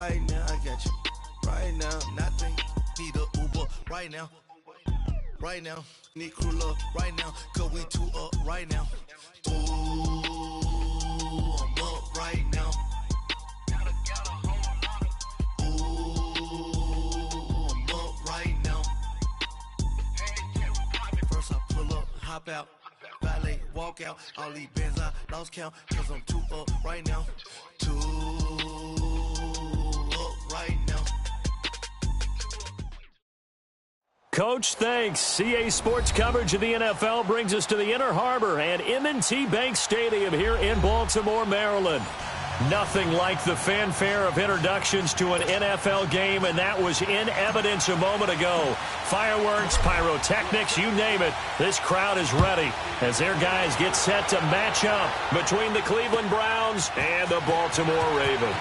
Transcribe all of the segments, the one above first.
Right now, I got you. Right now, nothing. Need a Uber right now. Right now, need crew love right now. Cause we two up right now. Ooh, I'm up right now. Ooh, I'm up right now. First I pull up, hop out. Valet, walk out. All these bands I lost count. Cause I'm two up right now. Two up right now. Coach, thanks. CA Sports coverage of the NFL brings us to the Inner Harbor and M&T Bank Stadium here in Baltimore, Maryland. Nothing like the fanfare of introductions to an NFL game, and that was in evidence a moment ago. Fireworks, pyrotechnics, you name it. This crowd is ready as their guys get set to match up between the Cleveland Browns and the Baltimore Ravens.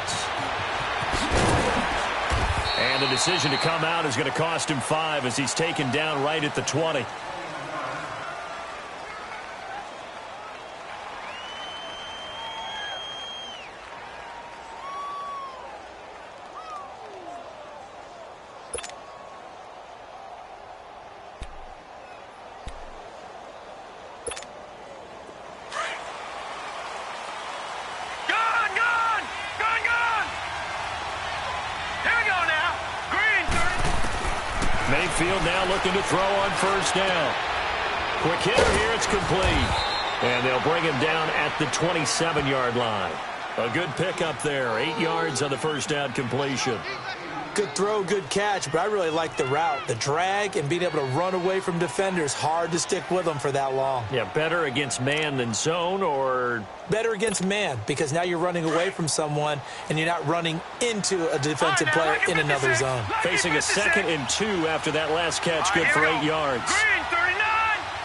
And the decision to come out is going to cost him 5 as he's taken down right at the 20. Mayfield now looking to throw on first down. Quick hitter here, it's complete. And they'll bring him down at the 27-yard line. A good pickup there, 8 yards on the first down completion. Good throw, good catch, but I really like the route. The drag and being able to run away from defenders, hard to stick with them for that long. Yeah, better against man than zone, or? Better against man, because now you're running away from someone and you're not running into a defensive player in another zone. Facing a 2nd and 2 after that last catch, good for 8 yards. Green 39!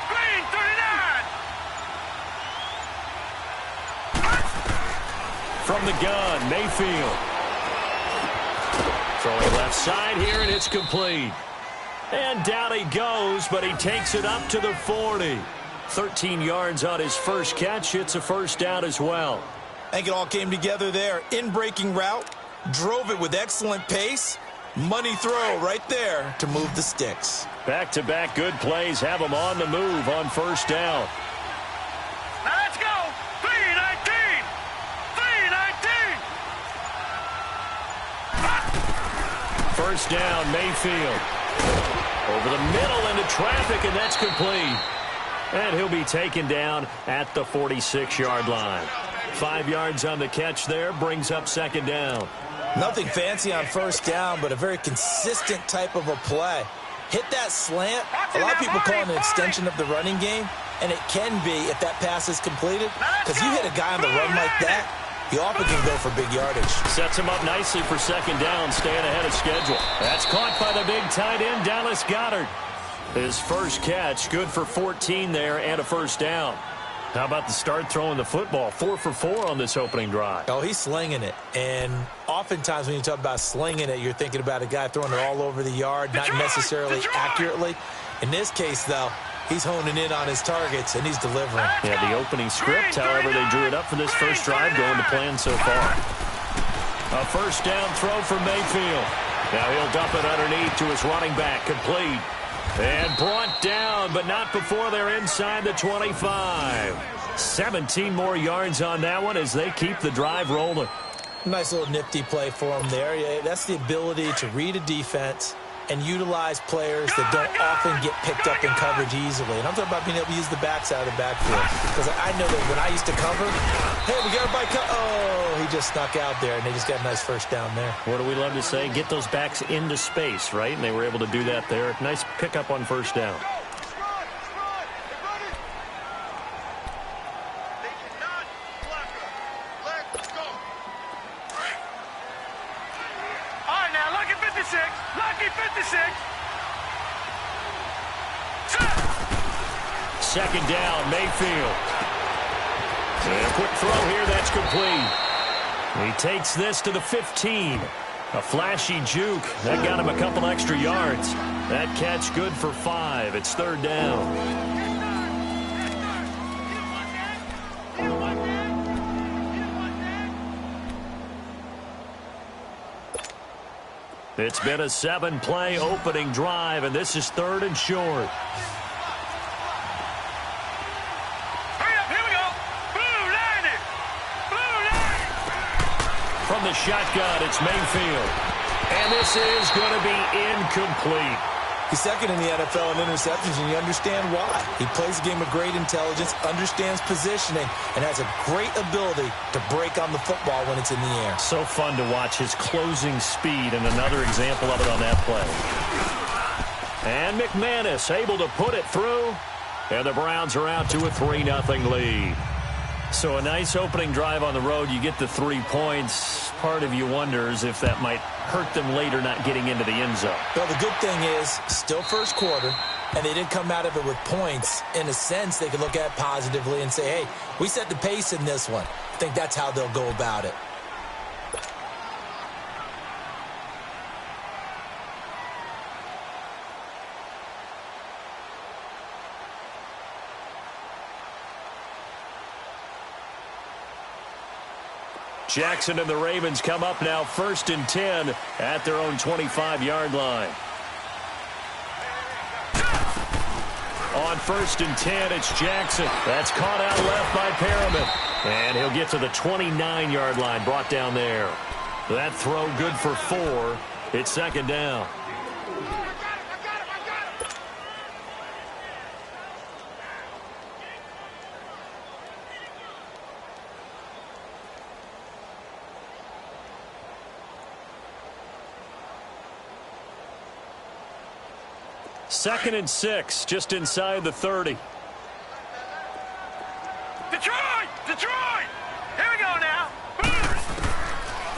Green 39! From the gun, Mayfield. Throwing left side here, and it's complete. And down he goes, but he takes it up to the 40. 13 yards on his first catch. It's a first down as well. I think it all came together there. In-breaking route, drove it with excellent pace. Money throw right there to move the sticks. Back-to-back good plays have him on the move on first down. Now let's go! 319! 319! First down, Mayfield. Over the middle into traffic, and that's complete. And he'll be taken down at the 46-yard line. 5 yards on the catch there, brings up second down. Nothing fancy on first down, but a very consistent type of a play. Hit that slant. A lot of people call it an extension of the running game, and it can be if that pass is completed, because you hit a guy on the run like that, you often can go for big yardage. Sets him up nicely for second down, staying ahead of schedule. That's caught by the big tight end, Dallas Goedert. His first catch, good for 14 there and a first down. How about the start throwing the football? 4 for 4 on this opening drive. Oh, he's slinging it. And oftentimes when you talk about slinging it, you're thinking about a guy throwing it all over the yard, not necessarily accurately. In this case, though, he's honing in on his targets, and he's delivering. Yeah, the opening script, however, they drew it up for this first drive, going to plan so far. A first down throw for Mayfield. Now he'll dump it underneath to his running back, complete. And brought down, but not before they're inside the 25. 17 more yards on that one as they keep the drive rolling. Nice little nifty play for him there. Yeah, that's the ability to read a defense and utilize players that don't often get picked up in coverage easily. And I'm talking about being able to use the backs out of the backfield. Because I know that when I used to cover, hey, we got a bike. Oh, he just snuck out there, and they just got a nice first down there. What do we love to say? Get those backs into space, right? And they were able to do that there. Nice pickup on first down. Lucky 56. Second down, Mayfield. And a quick throw here, that's complete. He takes this to the 15. A flashy juke. That got him a couple extra yards. That catch good for 5. It's third down. It's been a 7-play opening drive, and this is 3rd and short. Hurry up, here we go. Blue line it. Blue line. From the shotgun, it's Mayfield. And this is going to be incomplete. He's second in the NFL in interceptions, and you understand why. He plays a game with great intelligence, understands positioning, and has a great ability to break on the football when it's in the air. So fun to watch his closing speed, and another example of it on that play. And McManus able to put it through, and the Browns are out to a 3-0 lead. So a nice opening drive on the road. You get the 3 points. Part of you wonders if that might hurt them later not getting into the end zone. Well, the good thing is, still first quarter, and they didn't come out of it with points. In a sense, they could look at it positively and say, hey, we set the pace in this one. I think that's how they'll go about it. Jackson and the Ravens come up now 1st and 10 at their own 25-yard line. On 1st and 10, it's Jackson. That's caught out left by Perriman. And he'll get to the 29-yard line, brought down there. That throw good for 4. It's 2nd down. Second and 6, just inside the 30. Detroit! Detroit! Here we go now.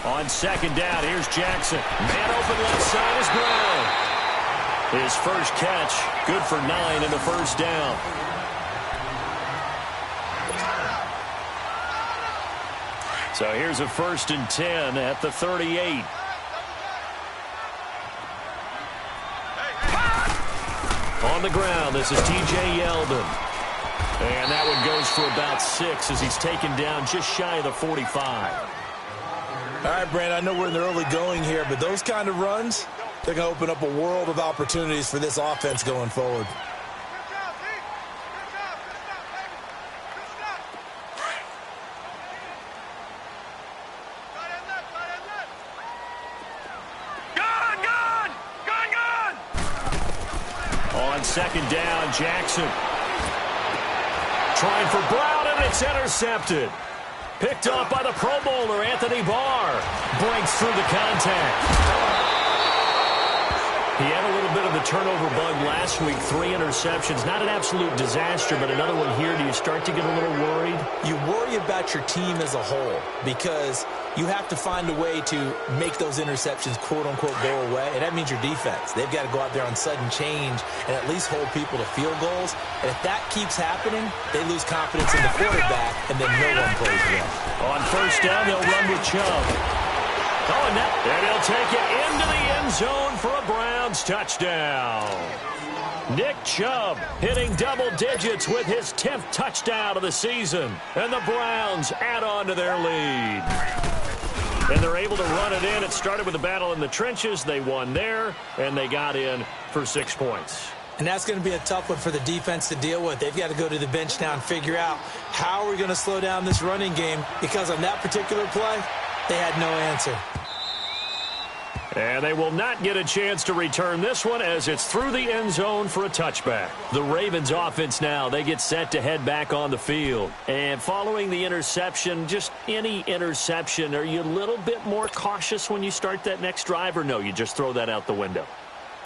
On 2nd down, here's Jackson. Man open left side is Brown. His first catch, good for 9 and a 1st down. So here's a 1st and 10 at the 38. On the ground, this is T.J. Yeldon. And that one goes for about 6 as he's taken down just shy of the 45. All right, Brandon, I know we're in the early going here, but those kind of runs, they're going to open up a world of opportunities for this offense going forward. On 2nd down, Jackson. Trying for Brown, and it's intercepted. Picked up by the Pro Bowler, Anthony Barr. Breaks through the contact. He had a little bit of the turnover bug last week, 3 interceptions. Not an absolute disaster, but another one here. Do you start to get a little worried? You worry about your team as a whole because you have to find a way to make those interceptions, quote-unquote, go away, and that means your defense. They've got to go out there on sudden change and at least hold people to field goals. And if that keeps happening, they lose confidence in the quarterback, and then no one plays well. On 1st down, they'll run with Chubb. Oh, and he'll take it into the end zone for a Browns touchdown. Nick Chubb hitting double digits with his 10th touchdown of the season. And the Browns add on to their lead. And they're able to run it in. It started with a battle in the trenches. They won there, and they got in for 6 points. And that's going to be a tough one for the defense to deal with. They've got to go to the bench now and figure out how are we going to slow down this running game, because on that particular play, they had no answer. And they will not get a chance to return this one as it's through the end zone for a touchback. The Ravens offense now, they get set to head back on the field. And following the interception, just any interception, are you a little bit more cautious when you start that next drive, or no, you just throw that out the window?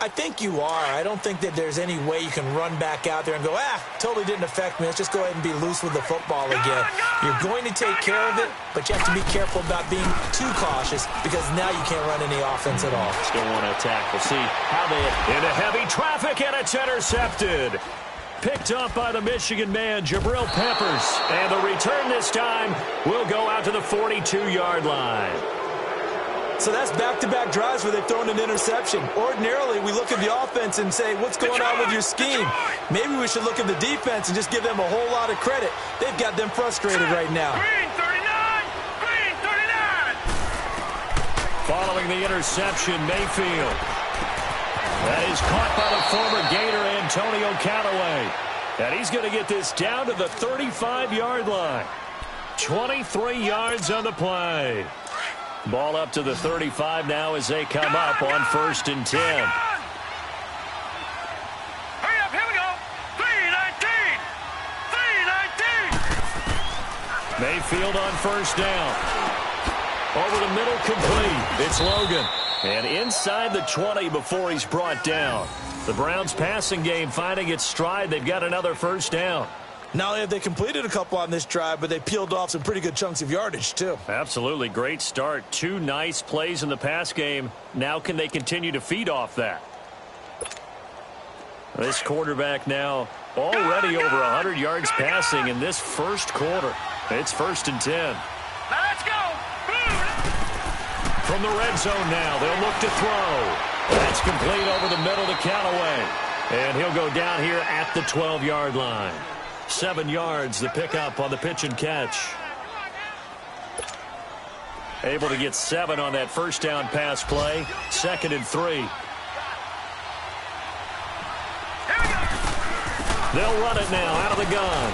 I think you are. I don't think that there's any way you can run back out there and go, totally didn't affect me. Let's just go ahead and be loose with the football again. You're going to take care of it, but you have to be careful about being too cautious because now you can't run any offense at all. Still want to attack. We'll see how they into heavy traffic, and it's intercepted. Picked up by the Michigan man, Jabril Peppers. And the return this time will go out to the 42-yard line. So that's back-to-back drives where they've thrown an interception. Ordinarily, we look at the offense and say, what's going on with your scheme? Maybe we should look at the defense and just give them a whole lot of credit. They've got them frustrated right now. Green 39! Green 39! throwing the interception, Mayfield. That is caught by the former Gator, Antonio Callaway. And he's going to get this down to the 35-yard line. 23 yards on the play. Ball up to the 35 now as they come up on 1st and 10. Hurry up, here we go. 3-19. 3-19. Mayfield on 1st down. Over the middle, complete. It's Logan. And inside the 20 before he's brought down. The Browns passing game finding its stride. They've got another 1st down. Not only have they completed a couple on this drive, but they peeled off some pretty good chunks of yardage, too. Absolutely. Great start. 2 nice plays in the pass game. Now can they continue to feed off that? This quarterback now already over 100 yards passing in this first quarter. It's 1st and 10. Now let's go. From the red zone now, they'll look to throw. That's complete over the middle to Callaway. And he'll go down here at the 12-yard line. 7 yards, the pickup on the pitch and catch. Able to get 7 on that 1st down pass play. 2nd and 3. They'll run it now out of the gun.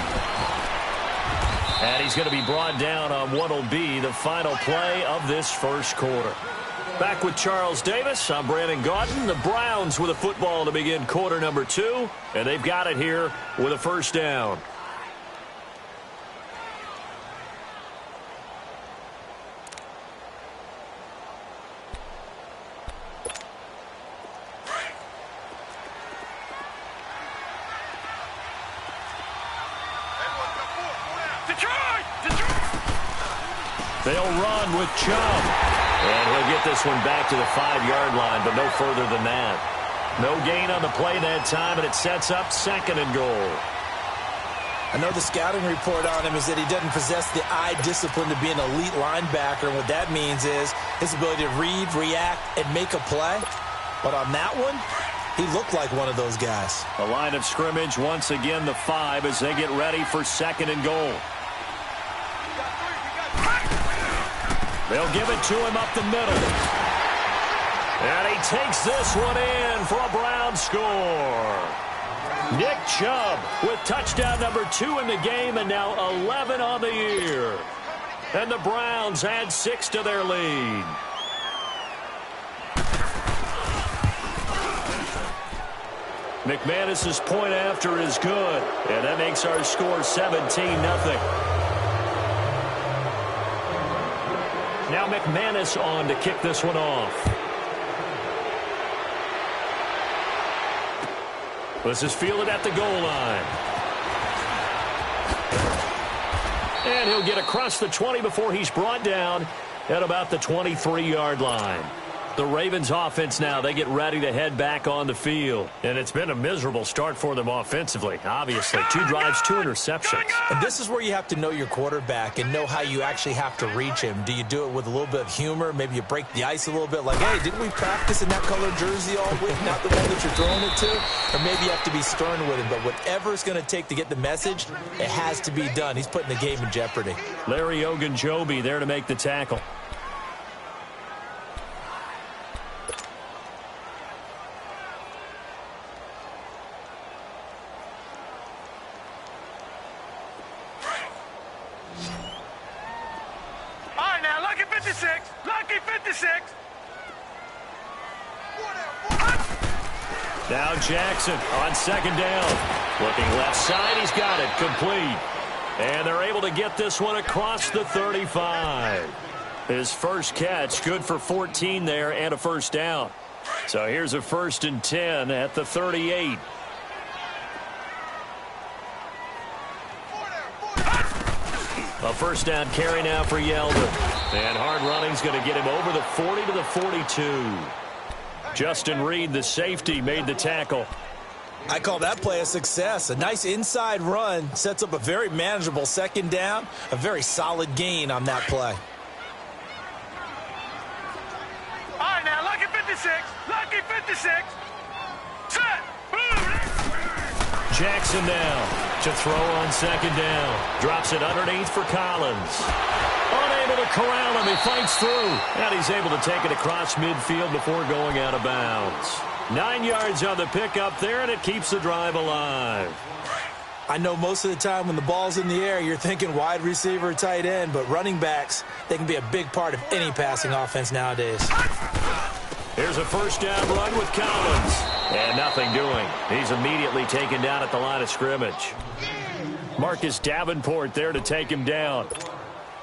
And he's going to be brought down on what will be the final play of this first quarter. Back with Charles Davis, I'm Brandon Gaudin. The Browns with a football to begin quarter number 2. And they've got it here with a 1st down. They'll run with Chubb. And he'll get this one back to the 5-yard line, but no further than that. No gain on the play that time, and it sets up 2nd and goal. I know the scouting report on him is that he doesn't possess the eye discipline to be an elite linebacker, and what that means is his ability to read, react, and make a play. But on that one, he looked like one of those guys. The line of scrimmage, once again, the 5 as they get ready for 2nd and goal. They'll give it to him up the middle. And he takes this one in for a Brown score. Nick Chubb with touchdown number 2 in the game and now 11 on the year. And the Browns add 6 to their lead. McManus's point after is good. And that makes our score 17-0. Now McManus on to kick this one off. This is fielded at the goal line. And he'll get across the 20 before he's brought down at about the 23-yard line. The Ravens offense now, they get ready to head back on the field. And it's been a miserable start for them offensively. Obviously, 2 drives, 2 interceptions. And this is where you have to know your quarterback and know how you actually have to reach him. Do you do it with a little bit of humor? Maybe you break the ice a little bit like, hey, didn't we practice in that color jersey all week, not the one that you're throwing it to? Or maybe you have to be stern with him. But whatever it's going to take to get the message, it has to be done. He's putting the game in jeopardy. Larry Ogunjobi there to make the tackle. Lucky 56. Now Jackson on 2nd down. Looking left side, he's got it complete. And they're able to get this one across the 35. His first catch, good for 14 there and a 1st down. So here's a 1st and 10 at the 38. A 1st down carry now for Yeldon. And hard running's going to get him over the 40 to the 42. Justin Reed, the safety, made the tackle. I call that play a success. A nice inside run sets up a very manageable 2nd down. A very solid gain on that play. All right, now, lucky 56. Lucky 56. Set. Boom. Jackson now to throw on second down. Drops it underneath for Collins. Unable to corral him. He fights through. And he's able to take it across midfield before going out of bounds. 9 yards on the pickup there, and it keeps the drive alive. I know most of the time when the ball's in the air, you're thinking wide receiver or tight end, but running backs, they can be a big part of any passing offense nowadays. Here's a first down run with Collins. And nothing doing. He's immediately taken down at the line of scrimmage. Marcus Davenport there to take him down.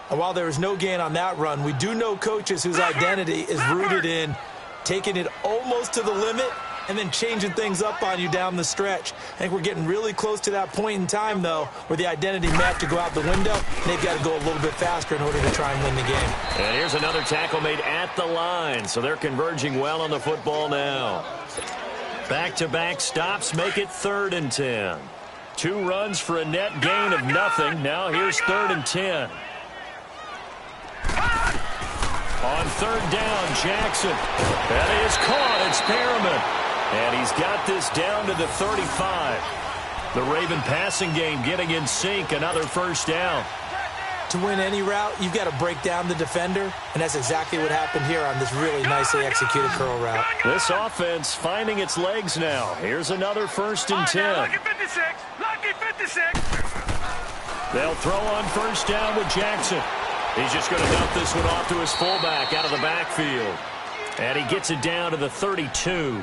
And while there was no gain on that run, we do know coaches whose identity is rooted in taking it almost to the limit and then changing things up on you down the stretch. I think we're getting really close to that point in time, though, where the identity may have to go out the window, and they've got to go a little bit faster in order to try and win the game. And here's another tackle made at the line, so they're converging well on the football now. Back-to-back stops make it 3rd and 10. 2 runs for a net gain of nothing. Now here's 3rd and 10. On 3rd down, Jackson. That is caught. It's Perriman. And he's got this down to the 35. The Raven passing game getting in sync. Another first down. To win any route, you've got to break down the defender, and that's exactly what happened here on this really nicely executed curl route. This offense finding its legs now. Here's another 1st and 10. Lucky 56. Lucky 56. They'll throw on 1st down with Jackson. He's just going to dump this one off to his fullback out of the backfield. And he gets it down to the 32.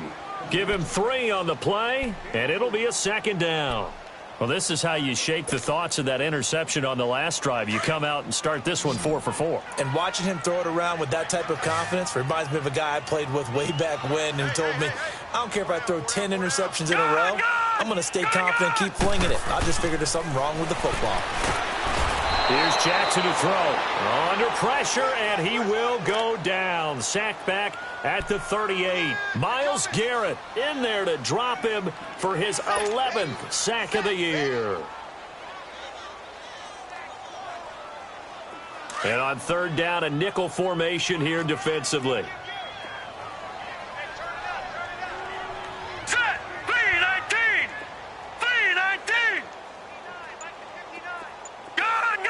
Give him 3 on the play, and it'll be a 2nd down. Well, this is how you shake the thoughts of that interception on the last drive. You come out and start this one 4 for 4. And watching him throw it around with that type of confidence reminds me of a guy I played with way back when who told me, I don't care if I throw 10 interceptions in a row. I'm going to stay confident, keep flinging it. I just figured there's something wrong with the football. Here's Jackson to throw. Under pressure, and he will go down. Sacked back at the 38. Myles Garrett in there to drop him for his 11th sack of the year. And on 3rd down, a nickel formation here defensively. Set. 319. 319. Gun.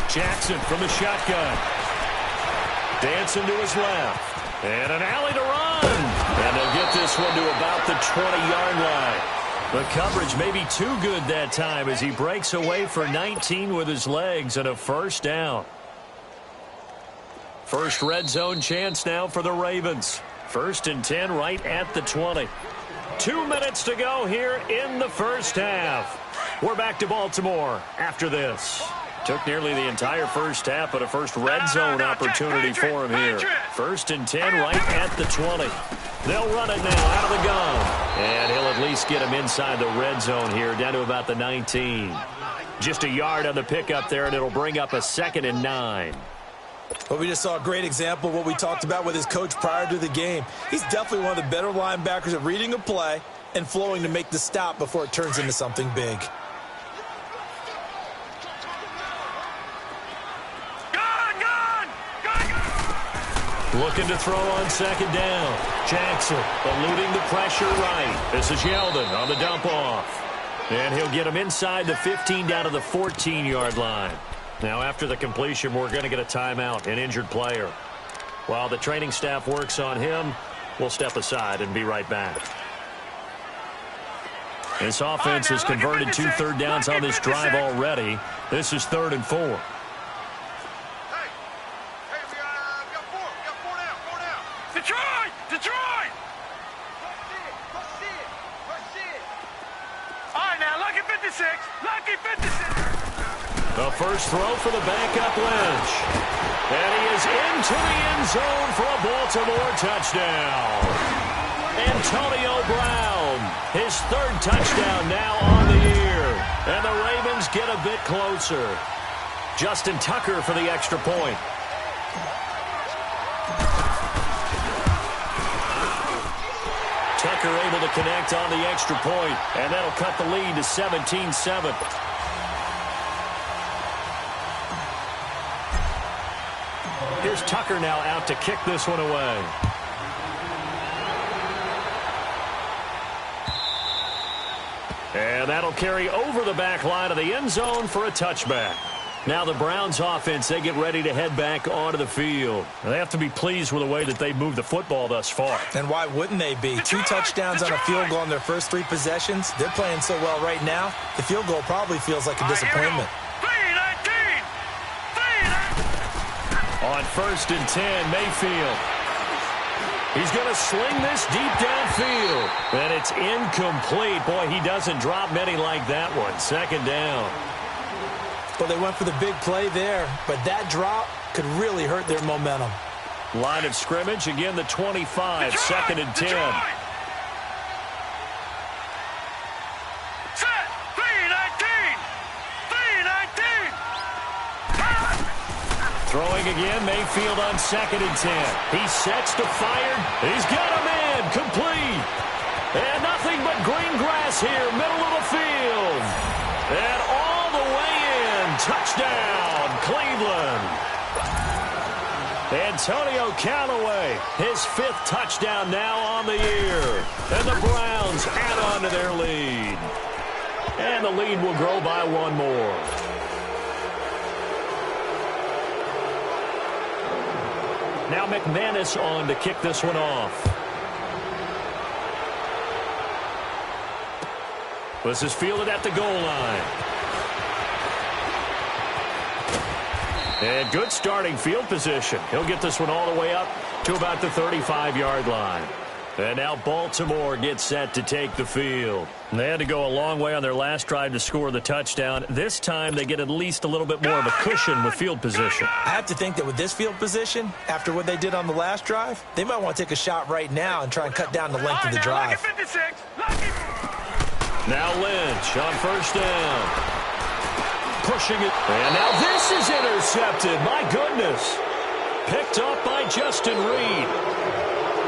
Jackson from the shotgun. Dancing to his left. And an alley to run. And they'll get this one to about the 20-yard line. The coverage may be too good that time as he breaks away for 19 with his legs and a first down. First red zone chance now for the Ravens. 1st and 10 right at the 20. 2 minutes to go here in the first half. We're back to Baltimore after this. Took nearly the entire first half, but a first red zone opportunity for him here. 1st and 10 right at the 20. They'll run it now out of the gun. And he'll at least get him inside the red zone here, down to about the 19. Just a yard on the pickup there, and it'll bring up a 2nd and 9. Well, we just saw a great example of what we talked about with his coach prior to the game. He's definitely one of the better linebackers at reading a play and flowing to make the stop before it turns into something big. Looking to throw on 2nd down. Jackson eluding the pressure right. This is Yeldon on the dump off. And he'll get him inside the 15 down to the 14-yard line. Now after the completion, we're going to get a timeout, an injured player. While the training staff works on him, we'll step aside and be right back. This offense has converted 2 third downs on this drive already. This is 3rd and 4. Detroit! All right, now, lucky 56. Lucky 56. The first throw for the backup Lynch. And he is into the end zone for a Baltimore touchdown. Antonio Brown, his 3rd touchdown now on the year. And the Ravens get a bit closer. Justin Tucker for the extra point. Tucker able to connect on the extra point, and that'll cut the lead to 17-7. Here's Tucker now out to kick this one away. And that'll carry over the back line of the end zone for a touchback. Now the Browns offense, they get ready to head back onto the field. They have to be pleased with the way that they've moved the football thus far. And why wouldn't they be? 2 touchdowns on a field goal in their first 3 possessions. They're playing so well right now, the field goal probably feels like a disappointment. On 1st and 10, Mayfield. He's going to sling this deep downfield. And it's incomplete. Boy, he doesn't drop many like that one. 2nd down. Well, they went for the big play there, but that drop could really hurt their momentum. Line of scrimmage, again the 25, 2nd and 10. Set, 3-19. Throwing again, Mayfield on 2nd and 10. He sets to fire. He's got him in, complete. And nothing but green grass here, middle of the field. And all the way in, touchdown, Cleveland. Antonio Callaway, his 5th touchdown now on the year. And the Browns add on to their lead. And the lead will grow by 1 more. Now McManus on to kick this one off. This is fielded at the goal line. And good starting field position. He'll get this one all the way up to about the 35-yard line. And now Baltimore gets set to take the field. They had to go a long way on their last drive to score the touchdown. This time they get at least a little bit more of a cushion with field position. I have to think that with this field position, after what they did on the last drive, they might want to take a shot right now and try and cut down the length of the drive. Now Lynch on 1st down. Pushing it. And now this is intercepted. My goodness. Picked up by Justin Reed.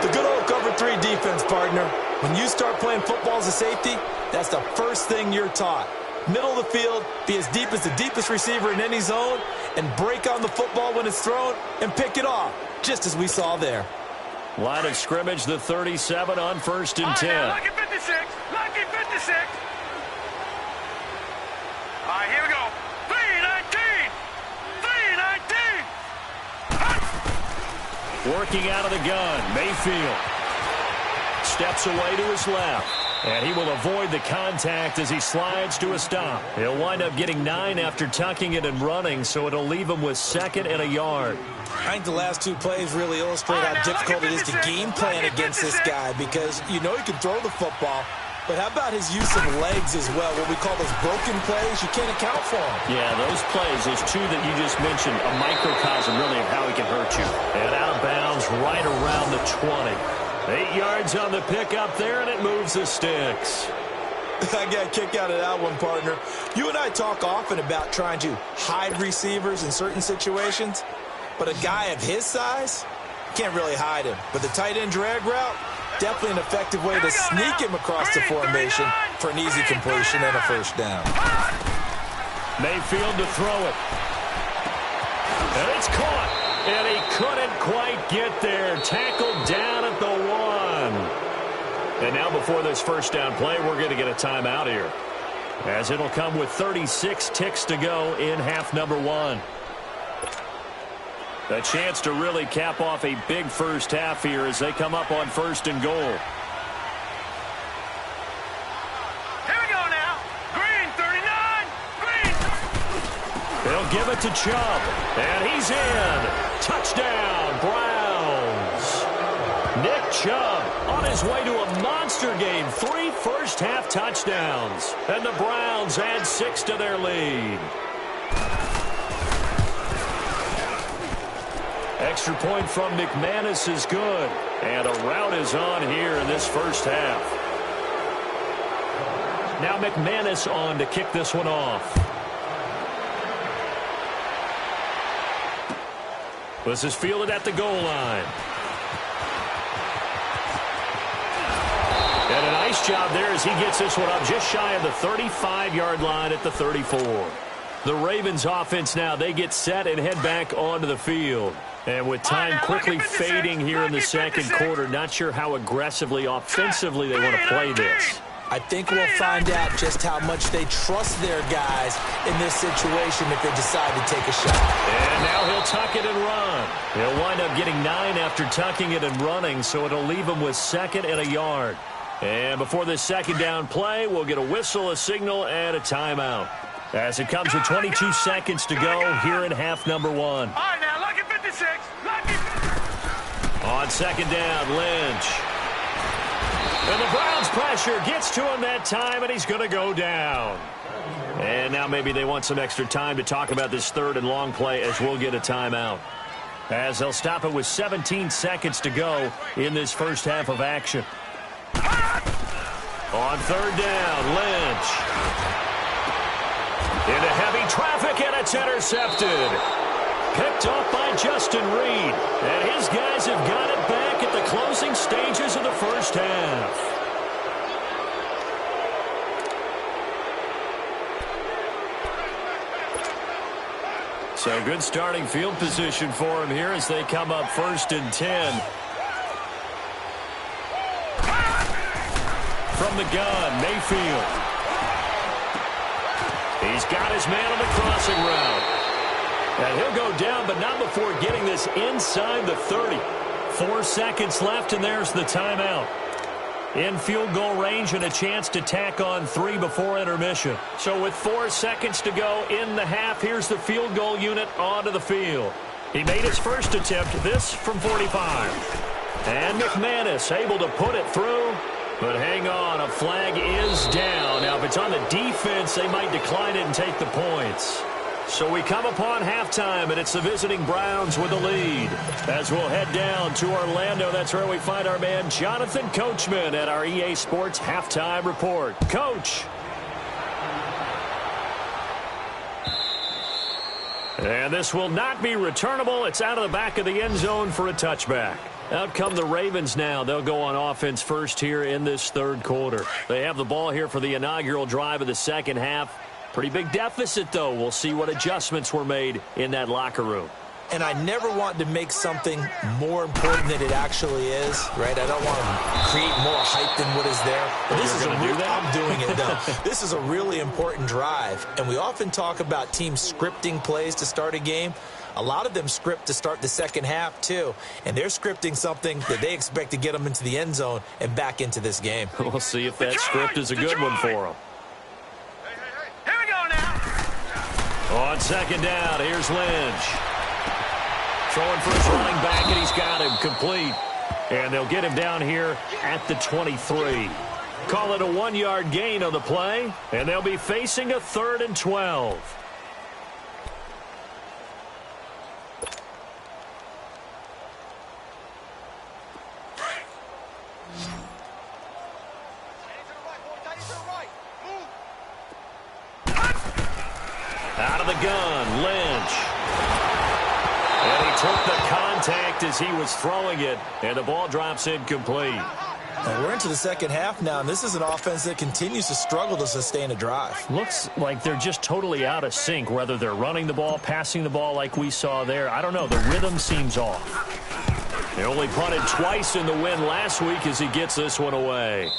The good old cover 3 defense, partner. When you start playing football as a safety, that's the first thing you're taught. Middle of the field, be as deep as the deepest receiver in any zone, and break on the football when it's thrown and pick it off, just as we saw there. Line of scrimmage, the 37 on 1st and 10. Lucky 56. Lucky 56. All right, here we go. 3-19. 3-19. Working out of the gun, Mayfield steps away to his left, and he will avoid the contact as he slides to a stop. He'll wind up getting 9 after tucking it and running, so it'll leave him with 2nd and a yard. I think the last 2 plays really illustrate how difficult it is to game plan against this guy, because you know he can throw the football, but how about his use of legs as well, what we call those broken plays? You can't account for them. Yeah, those plays, those 2 that you just mentioned, a microcosm really of how he can hurt you. And out of bounds right around the 20. 8 yards on the pickup there, and it moves the sticks. I got a kick out of that one, partner. You and I talk often about trying to hide receivers in certain situations, but a guy of his size can't really hide him. But the tight end drag route, definitely an effective way to sneak him across the formation for an easy completion and a 1st down. Mayfield to throw it. And it's caught. And he couldn't quite get there. Tackled down at the 1. And now before this 1st down play, we're going to get a timeout here, as it'll come with 36 ticks to go in half number 1. A chance to really cap off a big first half here as they come up on 1st and goal. Here we go now. Green, 39. Green. They'll give it to Chubb. And he's in. Touchdown, Browns. Nick Chubb on his way to a monster game. 3 first-half touchdowns. And the Browns add 6 to their lead. Extra point from McManus is good. And a rout is on here in this first half. Now McManus on to kick this one off. This is fielded at the goal line. And a nice job there as he gets this one up just shy of the 35-yard line at the 34. The Ravens offense now, they get set and head back onto the field. And with time quickly fading here in the 2nd quarter, not sure how aggressively, offensively they want to play this. I think we'll find out just how much they trust their guys in this situation if they decide to take a shot. And now he'll tuck it and run. He'll wind up getting 9 after tucking it and running, so it'll leave him with 2nd and a yard. And before this 2nd down play, we'll get a whistle, a signal, and a timeout. As it comes with 22 seconds to go here in half number 1. All right, now, lucky 56. Lucky. On 2nd down, Lynch. And the Browns' pressure gets to him that time, and he's going to go down. And now maybe they want some extra time to talk about this 3rd and long play as we'll get a timeout. As they'll stop it with 17 seconds to go in this first half of action. On 3rd down, Lynch. Into heavy traffic, and it's intercepted. Picked off by Justin Reed. And his guys have got it back at the closing stages of the first half. So good starting field position for him here as they come up 1st and 10. From the gun, Mayfield. He's got his man on the crossing route. And he'll go down, but not before getting this inside the 30. 4 seconds left, and there's the timeout. In field goal range and a chance to tack on 3 before intermission. So with 4 seconds to go in the half, here's the field goal unit onto the field. He made his first attempt, this from 45. And McManus able to put it through. But hang on, a flag is down. Now, if it's on the defense, they might decline it and take the points. So we come upon halftime, and it's the visiting Browns with the lead. As we'll head down to Orlando, that's where we find our man Jonathan Coachman at our EA Sports Halftime Report. Coach. And this will not be returnable. It's out of the back of the end zone for a touchback. Out come the Ravens now. They'll go on offense first here in this 3rd quarter. They have the ball here for the inaugural drive of the second half. Pretty big deficit, though. We'll see what adjustments were made in that locker room. And I never want to make something more important than it actually is, right? I don't want to create more hype than what is there. But this is I'm doing it, though. This is a really important drive. And we often talk about teams scripting plays to start a game. A lot of them script to start the second half, too. And they're scripting something that they expect to get them into the end zone and back into this game. We'll see if that script is a good one for them. Here we go now. On 2nd down, here's Lynch. Throwing for his running back, and he's got him complete. And they'll get him down here at the 23. Call it a 1-yard gain on the play, and they'll be facing a 3rd and 12. Out of the gun, Lynch. And he took the contact as he was throwing it, and the ball drops incomplete. And we're into the second half now, and this is an offense that continues to struggle to sustain a drive. Looks like they're just totally out of sync, whether they're running the ball, passing the ball like we saw there. I don't know. The rhythm seems off. They only punted twice in the win last week as he gets this one away.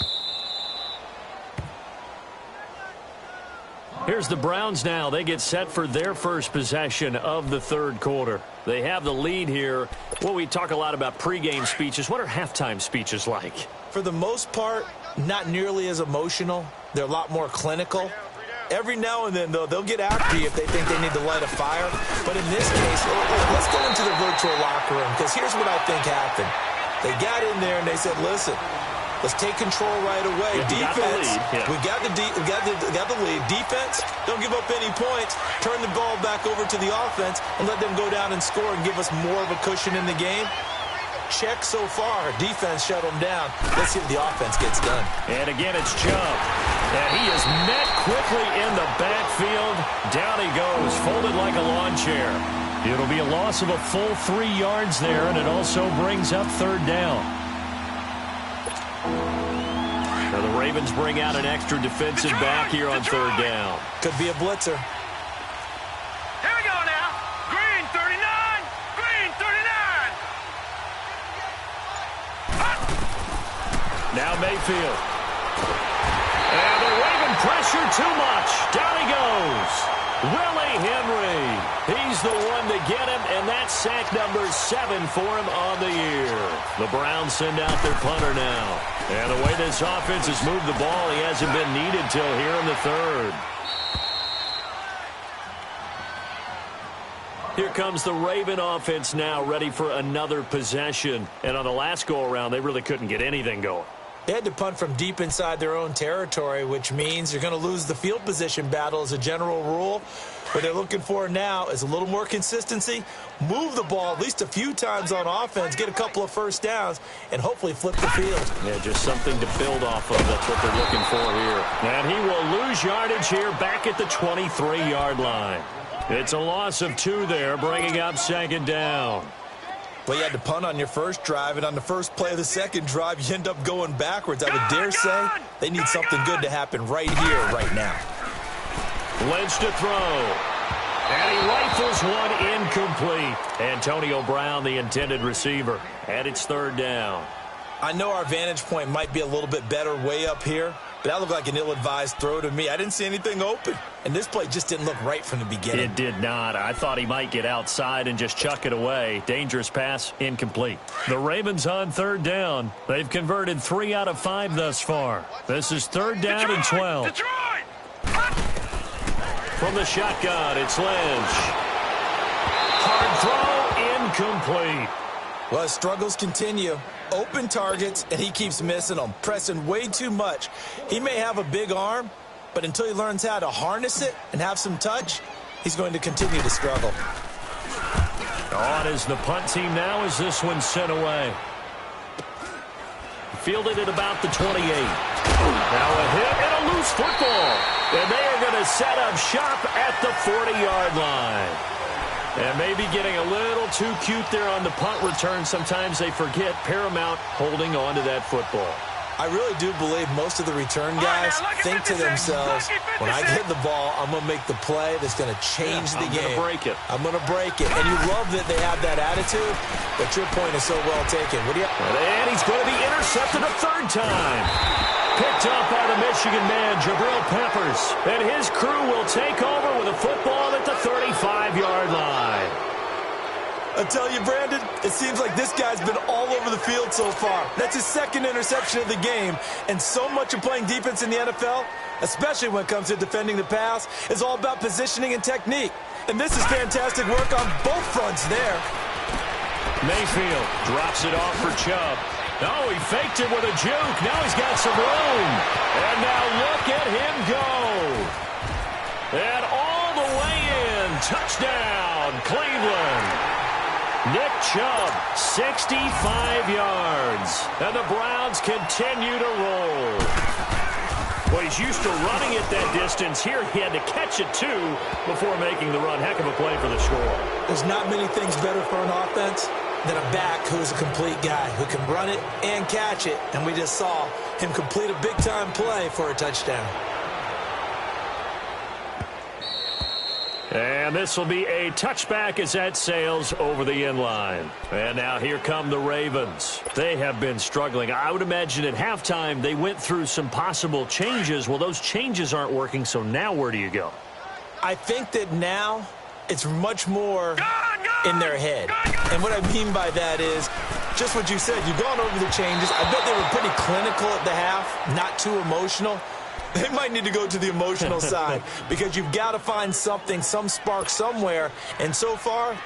Here's the Browns now. They get set for their first possession of the 3rd quarter. They have the lead here. Well, we talk a lot about pregame speeches. What are halftime speeches like? For the most part, not nearly as emotional. They're a lot more clinical. Every now and then, though, they'll get after you if they think they need to light a fire. But in this case, let's go into the virtual locker room, because here's what I think happened. They got in there and they said, listen, let's take control right away. Defense, we got the lead. Defense, don't give up any points. Turn the ball back over to the offense and let them go down and score and give us more of a cushion in the game. Check so far. Defense shut them down. Let's see if the offense gets done. And again, it's Chubb. And he is met quickly in the backfield. Down he goes, folded like a lawn chair. It'll be a loss of a full 3 yards there, and it also brings up 3rd down. Now the Ravens bring out an extra defensive back here on 3rd down. Could be a blitzer. Here we go now. Green 39. Green 39. Now Mayfield. pressure too much. Down he goes. Willie Henry. He's the one to get him, and that's sack number 7 for him on the year. The Browns send out their punter now. And the way this offense has moved the ball, he hasn't been needed till here in the third. Here comes the Raven offense now, ready for another possession. And on the last go-around, they really couldn't get anything going. They had to punt from deep inside their own territory, which means you're going to lose the field position battle as a general rule. What they're looking for now is a little more consistency, move the ball at least a few times on offense, get a couple of first downs, and hopefully flip the field. Yeah, just something to build off of. That's what they're looking for here. And he will lose yardage here back at the 23-yard line. It's a loss of 2 there, bringing up second down. Well, you had to punt on your first drive, and on the first play of the second drive, you end up going backwards. I would dare say they need something good to happen right here, right now. Lynch to throw. And he rifles one incomplete. Antonio Brown, the intended receiver. And it's third down. I know our vantage point might be a little bit better way up here, but that looked like an ill-advised throw to me. I didn't see anything open, and this play just didn't look right from the beginning. It did not. I thought he might get outside and just chuck it away. Dangerous pass, incomplete. The Ravens on third down. They've converted 3 out of 5 thus far. This is third down and 12. Detroit! From the shotgun, it's Lynch. Hard throw, incomplete. Well, his struggles continue. Open targets, and he keeps missing them, pressing way too much. He may have a big arm, but until he learns how to harness it and have some touch, he's going to continue to struggle. On is the punt team now as this one's sent away. Fielded at about the 28. Now a hit and a loose football. And they are going to set up shop at the 40-yard line. And maybe getting a little too cute there on the punt return. Sometimes they forget paramount holding on to that football. I really do believe most of the return guys think to themselves, when I get the ball, I'm going to make the play that's going to change the game. I'm going to break it. I'm going to break it. And you love that they have that attitude, but your point is so well taken. What do you? And he's going to be intercepted a third time. Picked up by the Michigan man, Jabril Peppers. And his crew will take over with a football at the 35-yard line. I tell you, Brandon, it seems like this guy's been all over the field so far. That's his second interception of the game. And so much of playing defense in the NFL, especially when it comes to defending the pass, is all about positioning and technique. And this is fantastic work on both fronts there. Mayfield drops it off for Chubb. Oh, he faked it with a juke. Now he's got some room. And now look at him go. And all the way in. Touchdown, Cleveland. Nick Chubb, 65 yards. And the Browns continue to roll. Well, he's used to running it that distance. Here he had to catch it, too, before making the run. Heck of a play for the score. There's not many things better for an offense than a back who's a complete guy, who can run it and catch it. And we just saw him complete a big-time play for a touchdown. And this will be a touchback as that sails over the inline. And now here come the Ravens. They have been struggling. I would imagine at halftime they went through some possible changes. Well, those changes aren't working, so now where do you go? I think that now it's much more in their head. And what I mean by that is just what you said. You've gone over the changes. I bet they were pretty clinical at the half, not too emotional. They might need to go to the emotional side because you've got to find something, some spark somewhere. And so far,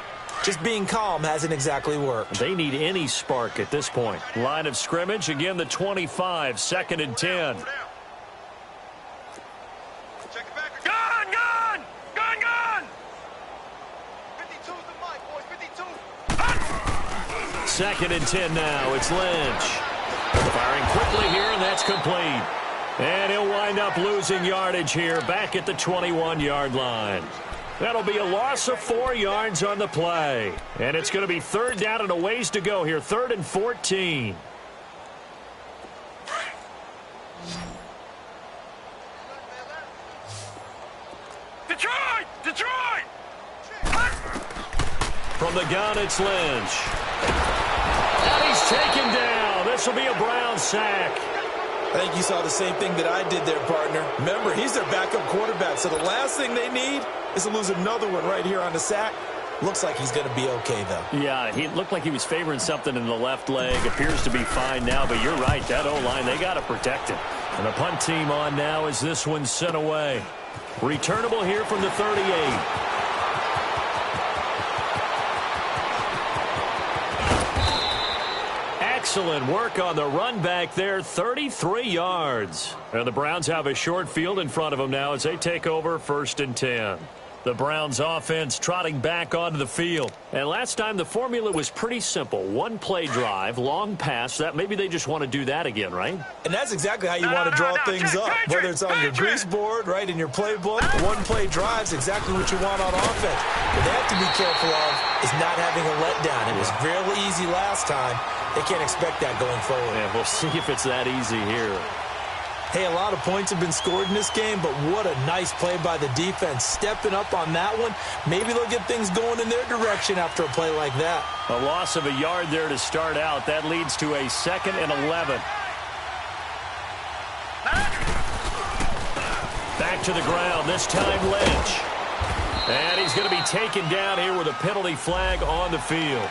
just being calm hasn't exactly worked. They need any spark at this point. Line of scrimmage, again, the 25, 2nd and 10. Gun! Gun! Gun! Gun! 52's the mic, boys, 52. 2nd and 10 now. It's Lynch. Firing quickly here, and that's complete. And he'll wind up losing yardage here back at the 21-yard line. That'll be a loss of 4 yards on the play. And it's going to be third down and a ways to go here. 3rd and 14. Detroit! Detroit! From the gun, it's Lynch. And he's taken down. This will be a Brown sack. I think you saw the same thing that I did there, partner. Remember, he's their backup quarterback, so the last thing they need is to lose another one right here on the sack. Looks like he's going to be okay, though. Yeah, he looked like he was favoring something in the left leg. Appears to be fine now, but you're right. That O-line, they got to protect him. And the punt team on now as this one's sent away. Returnable here from the 38. Excellent work on the run back there, 33 yards. And the Browns have a short field in front of them now as they take over 1st and 10. The Browns offense trotting back onto the field. And last time the formula was pretty simple. One play drive, long pass. That maybe they just want to do that again, right? And that's exactly how you want to draw things up. Whether it's on your grease board, right, in your playbook, one play drive is exactly what you want on offense. What they have to be careful of is not having a letdown. It was really easy last time. They can't expect that going forward. Yeah, we'll see if it's that easy here. Hey, a lot of points have been scored in this game, but what a nice play by the defense. Stepping up on that one, maybe they'll get things going in their direction after a play like that. A loss of a yard there to start out. That leads to a 2nd and 11. Back to the ground, this time Lynch. And he's going to be taken down here with a penalty flag on the field.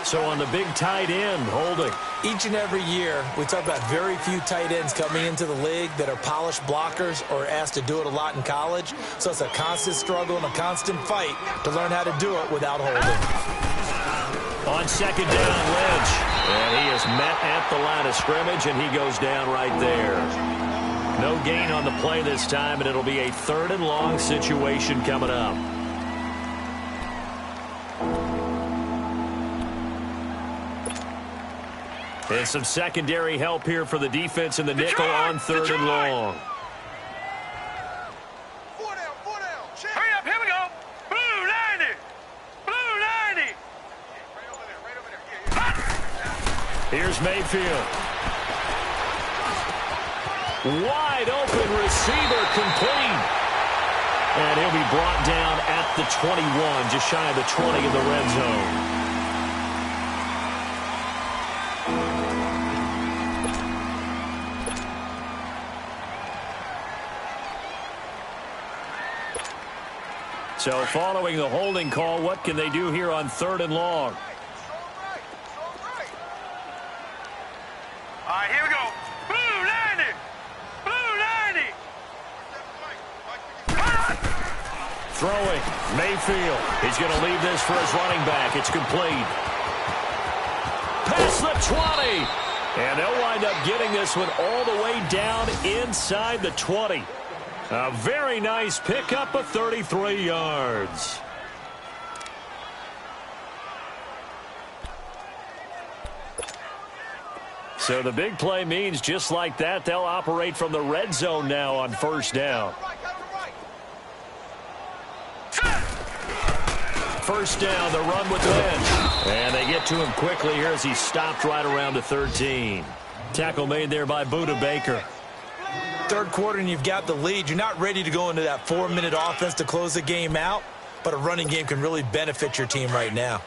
So on the big tight end, holding. Each and every year, we talk about very few tight ends coming into the league that are polished blockers or asked to do it a lot in college. So it's a constant struggle and a constant fight to learn how to do it without holding. On 2nd down, Lynch. And he is met at the line of scrimmage, and he goes down right there. No gain on the play this time, and it'll be a 3rd and long situation coming up. And some secondary help here for the defense in the nickel on 3rd and long. Hurry up, here we go. Blue 90. Blue 90. Here's Mayfield. Wide open receiver complete. And he'll be brought down at the 21, just shy of the 20 in the red zone. So following the holding call, what can they do here on 3rd and long? All right, here we go. Blue 90. Blue 90. Throwing, Mayfield. He's going to leave this for his running back. It's complete. Past the 20. And they'll wind up getting this one all the way down inside the 20. A very nice pickup of 33 yards. So the big play means just like that, they'll operate from the red zone now on 1st down. 1st down, the run with Lynch. And they get to him quickly here as he stopped right around the 13. Tackle made there by Buda Baker. 3rd quarter and you've got the lead. You're not ready to go into that 4-minute offense to close the game out, but a running game can really benefit your team right now.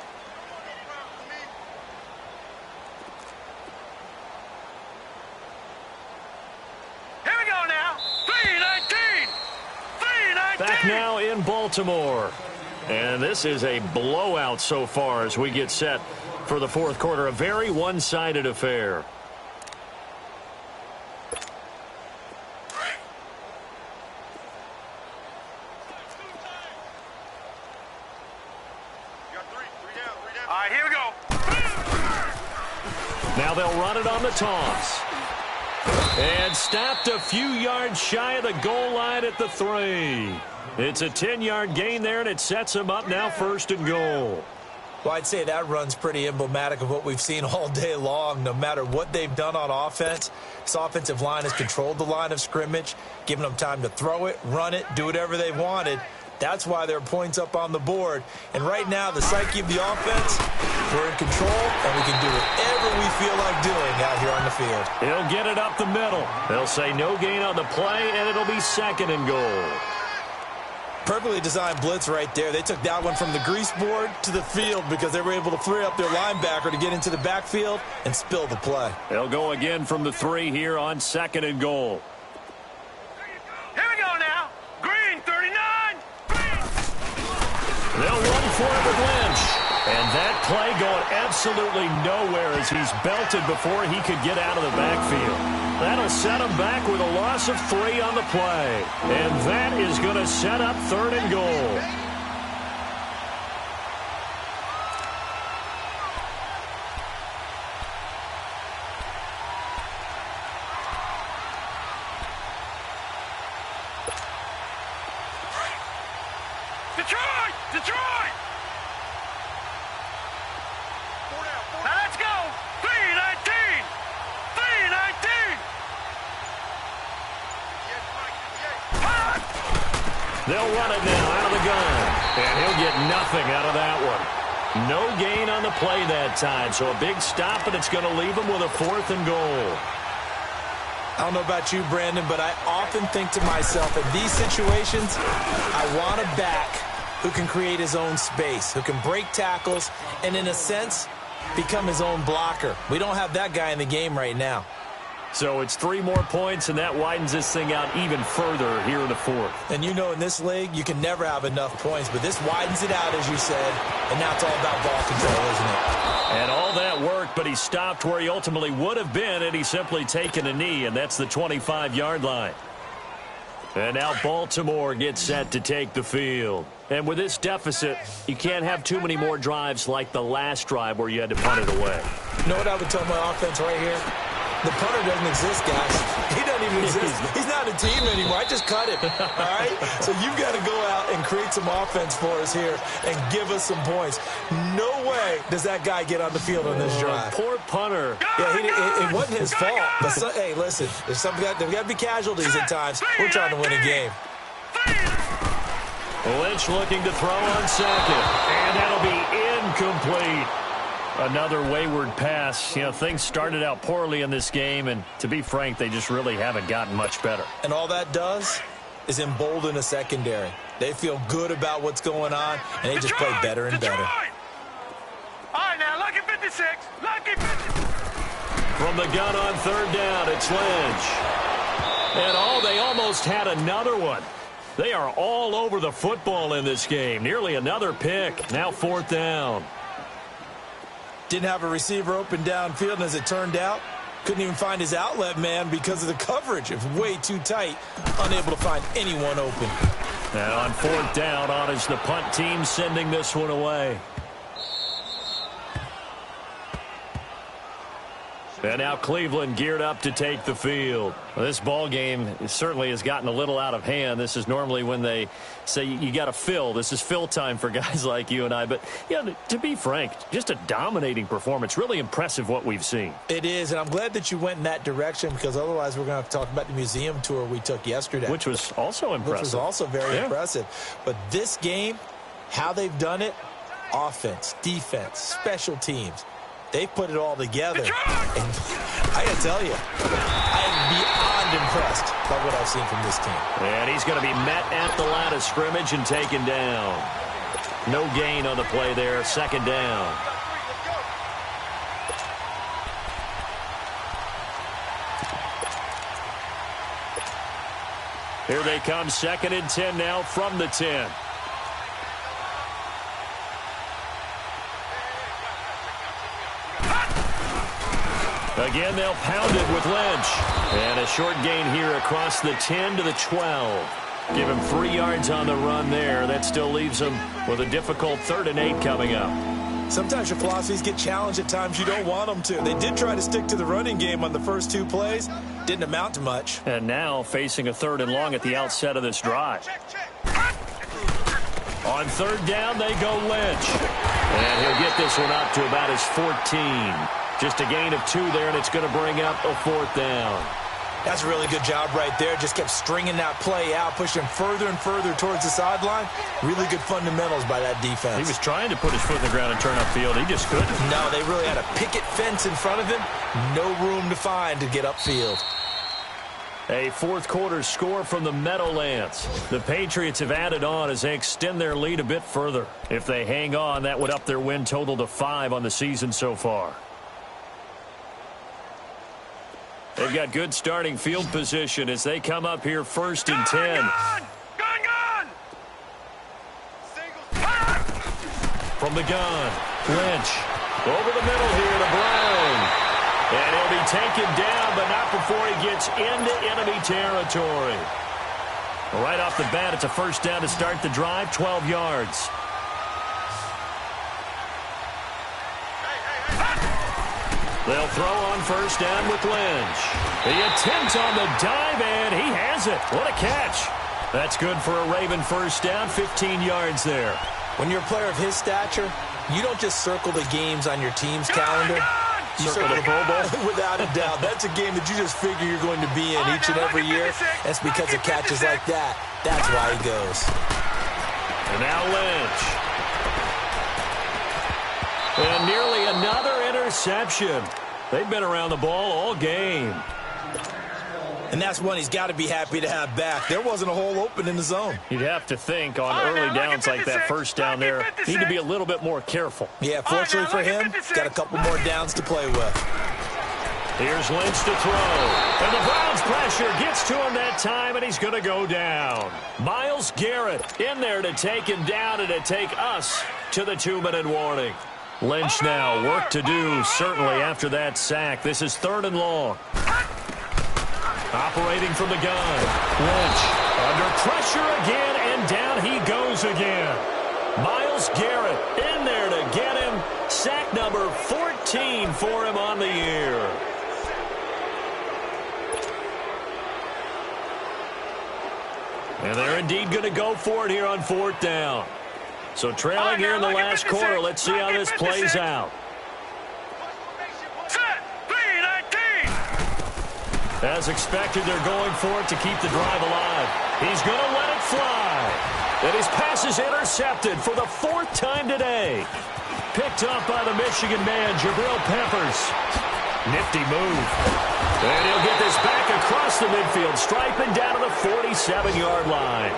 Here we go now. 319. 319. Back now in Baltimore. And this is a blowout so far as we get set for the 4th quarter. A very one-sided affair. All right, here we go. Now they'll run it on the toss. And stopped a few yards shy of the goal line at the 3. It's a 10-yard gain there, and it sets them up now 1st and goal. Well, I'd say that run's pretty emblematic of what we've seen all day long. No matter what they've done on offense, this offensive line has controlled the line of scrimmage, given them time to throw it, run it, do whatever they wanted. That's why there are points up on the board. And right now, the psyche of the offense, we're in control, and we can do whatever we feel like doing out here on the field. He'll get it up the middle. They'll say no gain on the play, and it'll be 2nd and goal. Perfectly designed blitz right there. They took that one from the grease board to the field because they were able to free up their linebacker to get into the backfield and spill the play. They'll go again from the 3 here on 2nd and goal. Here we go now. Green, 39. Green. They'll run for it with Lynch. And that play going absolutely nowhere as he's belted before he could get out of the backfield. That'll set him back with a loss of 3 on the play. And that is going to set up 3rd and goal. Detroit! Detroit! Now let's go! 3-19! 3-19! They'll run it now out of the gun. And he'll get nothing out of that one. No gain on the play that time. So a big stop, and it's going to leave him with a 4th and goal. I don't know about you, Brandon, but I often think to myself, in these situations, I want a back who can create his own space, who can break tackles, and in a sense, become his own blocker. We don't have that guy in the game right now. So it's 3 more points, and that widens this thing out even further here in the 4th. And you know, in this league, you can never have enough points, but this widens it out, as you said, and now it's all about ball control, isn't it? And all that worked, but he stopped where he ultimately would have been, and he's simply taken a knee, and that's the 25-yard line. And now Baltimore gets set to take the field. And with this deficit, you can't have too many more drives like the last drive where you had to punt it away. You know what I would tell my offense right here? The punter doesn't exist, guys. He doesn't even exist. He's not a team anymore. I just cut him, all right? So you've got to go out and create some offense for us here and give us some points. No way does that guy get on the field on this drive. Poor punter. Yeah, it wasn't his fault. But hey, listen, there's got to be casualties at times. We're trying to win a game. Lynch looking to throw on 2nd. And that'll be incomplete. Another wayward pass. You know, things started out poorly in this game, and to be frank, they just really haven't gotten much better. And all that does is embolden a secondary. They feel good about what's going on, and they just play better and better. All right, now, lucky 56. Lucky 56. From the gun on 3rd down, it's Lynch. And they almost had another one. They are all over the football in this game. Nearly another pick. Now 4th down. Didn't have a receiver open downfield, and as it turned out, couldn't even find his outlet man because of the coverage. It was way too tight, unable to find anyone open. And on 4th down, on is the punt team sending this one away. And now Cleveland geared up to take the field. Well, this ball game certainly has gotten a little out of hand. This is normally when they say you got to fill. This is fill time for guys like you and I. But, yeah, to be frank, just a dominating performance. Really impressive what we've seen. It is, and I'm glad that you went in that direction because otherwise we're going to have to talk about the museum tour we took yesterday. Which was also impressive. Which was also very impressive. But this game, how they've done it, offense, defense, special teams, they put it all together. And I got to tell you, I am beyond impressed by what I've seen from this team. And he's going to be met at the line of scrimmage and taken down. No gain on the play there. 2nd down. Here they come. 2nd and 10 now from the 10. Again, they'll pound it with Lynch. And a short gain here across the 10 to the 12. Give him 3 yards on the run there. That still leaves him with a difficult 3rd and 8 coming up. Sometimes your philosophies get challenged at times you don't want them to. They did try to stick to the running game on the first 2 plays. Didn't amount to much. And now facing a 3rd and long at the outset of this drive. On 3rd down, they go Lynch. And he'll get this one up to about his 14. Just a gain of 2 there, and it's going to bring up a 4th down. That's a really good job right there. Just kept stringing that play out, pushing him further and further towards the sideline. Really good fundamentals by that defense. He was trying to put his foot in the ground and turn upfield. He just couldn't. No, they really had a picket fence in front of him. No room to find to get upfield. A fourth quarter score from the Meadowlands. The Patriots have added on as they extend their lead a bit further. If they hang on, that would up their win total to 5 on the season so far. They've got good starting field position as they come up here first and 10. Gun! From the gun, Lynch. Over the middle here to Brown. And he'll be taken down, but not before he gets into enemy territory. Right off the bat, it's a first down to start the drive, 12 yards. They'll throw on first down with Lynch. The attempt on the dive, and he has it. What a catch. That's good for a Raven first down, 15 yards there. When you're a player of his stature, you don't just circle the games on your team's calendar. You circle the Pro Bowl? Without a doubt. That's a game that you just figure you're going to be in each and every year. That's because of catches like that. That's why he goes. And now Lynch. And nearly another interception. They've been around the ball all game. And that's one he's got to be happy to have back. There wasn't a hole open in the zone. You'd have to think on early downs like that first down there, need to be a little bit more careful. Yeah, fortunately for him, got a couple more downs to play with. Here's Lynch to throw. And the Browns pressure gets to him that time, and he's going to go down. Myles Garrett in there to take him down and to take us to the 2-minute warning. Lynch now, work to do, certainly after that sack. This is 3rd and long. Operating from the gun. Lynch under pressure again, and down he goes again. Myles Garrett in there to get him. Sack number 14 for him on the year. And they're indeed going to go for it here on 4th down. So trailing here in the last quarter. Let's see how this plays out. As expected, they're going for it to keep the drive alive. He's going to let it fly. And his pass is intercepted for the 4th time today. Picked up by the Michigan man, Jabril Peppers. Nifty move. And he'll get this back across the midfield, striping down to the 47-yard line.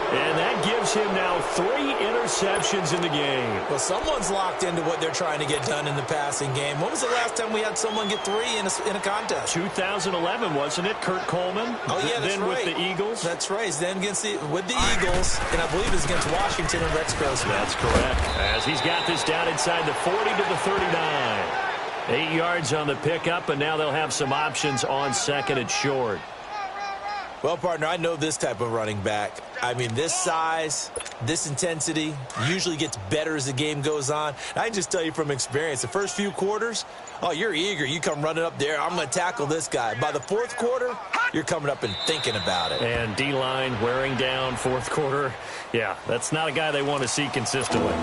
And that gives him now 3 interceptions in the game. Well, someone's locked into what they're trying to get done in the passing game. When was the last time we had someone get 3 in a contest? 2011, wasn't it? Kurt Coleman. Oh, yeah, that's then right. With the Eagles. That's right. Then with the Eagles, and I believe it's against Washington and Rex Grossman. That's correct. As he's got this down inside the 40 to the 39. 8 yards on the pickup, and now they'll have some options on 2nd and short. Well, partner, I know this type of running back. I mean, this size, this intensity usually gets better as the game goes on. I can just tell you from experience, the first few quarters, oh, you're eager. You come running up there, I'm going to tackle this guy. By the 4th quarter, you're coming up and thinking about it. And D-line wearing down 4th quarter. Yeah, that's not a guy they want to see consistently.